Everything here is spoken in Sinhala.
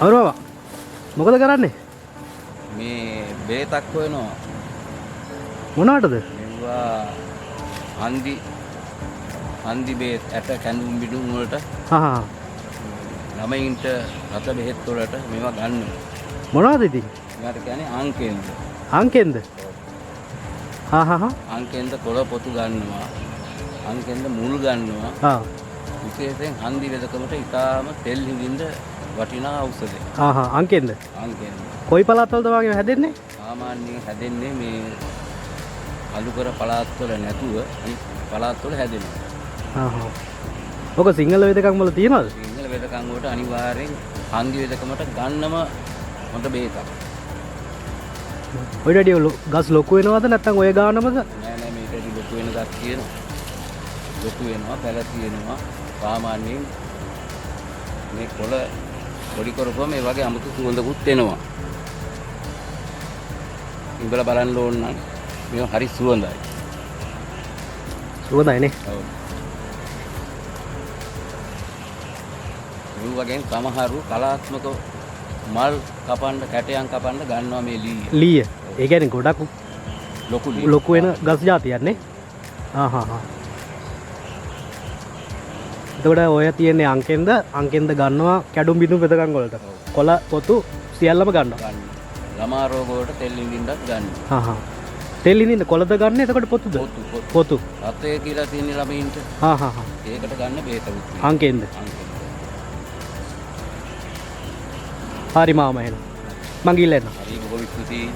අමර බබා මොකද කරන්නේ? මේ බේතක් හොයනවා. මොනවටද? මෙවුවා හන්දි බේත් ඇට කැඳුම් බිඳුම් වලට හා ළමයින්ට රත බෙහෙත් වලට මේවා ගන්න. මොනවද ඉතින්? මේකට කියන්නේ අංකෙන්ද. අංකෙන්ද? හා අංකෙන්ද කොළ පොතු ගන්නවා. අංකෙන්ද මුල් ගන්නවා. හා විශේෂයෙන් හන්දි වෙදකමට ඉතාම තෙල් හිඳින්න වටිනා ඖෂධයක්. අංකෙන්ද? අංකෙන්ද. කොයි පළාත්වලද වගේ හැදෙන්නේ? සාමාන්‍යයෙන් හැදෙන්නේ මේ අලුකර පළාත්වල නැතුව අනිත් පළාත්වල හැදෙනවා. ඔක සිංහල වෙදකම් වල තියනවද? සිංහල වෙදකම් වලට අනිවාර්යෙන් හන්දි වෙදකමට ගන්නම හොඳ බේතක්. ඔය ඩඩිය ගස් ලොකු වෙනවද නැත්නම් ඔය ගානමද? නෑ මේකදී ලොකු වෙන ගස් තියෙනවා. ලොකු වෙනවා, පැල තියෙනවා. සාමාන්‍යයෙන් මේ කොළ පොඩි කරපුවම මේ වගේ අමුතු සුවඳකුත් එනවා. ඉඹලා බලන්න ඕන නම් මේක හරි සුවඳයි. සුවඳයිනේ. ඔව්. මේ වගේ සමහරු කලාත්මක මල් කපන්න, කැටයන් කපන්න ගන්නවා මේ ලීය. ලීය. ඒ කියන්නේ ගොඩක් ලොකු වෙන ගස් జాතියක් නේ. එතකොට ඔය තියෙන්නේ අංකෙන්ද ගන්නවා කැඩුම් බිඳුම් වෙදකම් වලට. කොළ පොතු සියල්ලම ගන්නවා. ළමා රෝග වලට තෙල් ඉඳින්නත් ගන්නවා. තෙල් ඉඳින්න කොළද ගන්න එතකොට පොතුද? පොතු. රතේ කියලා තියෙන ළමයින්ට. ඒකට ගන්න බේතකුත්. අංකෙන්ද. හරි මාම එහෙනම්. මං ගිහලා එන්න. හරි බොහොම ස්තුතියි.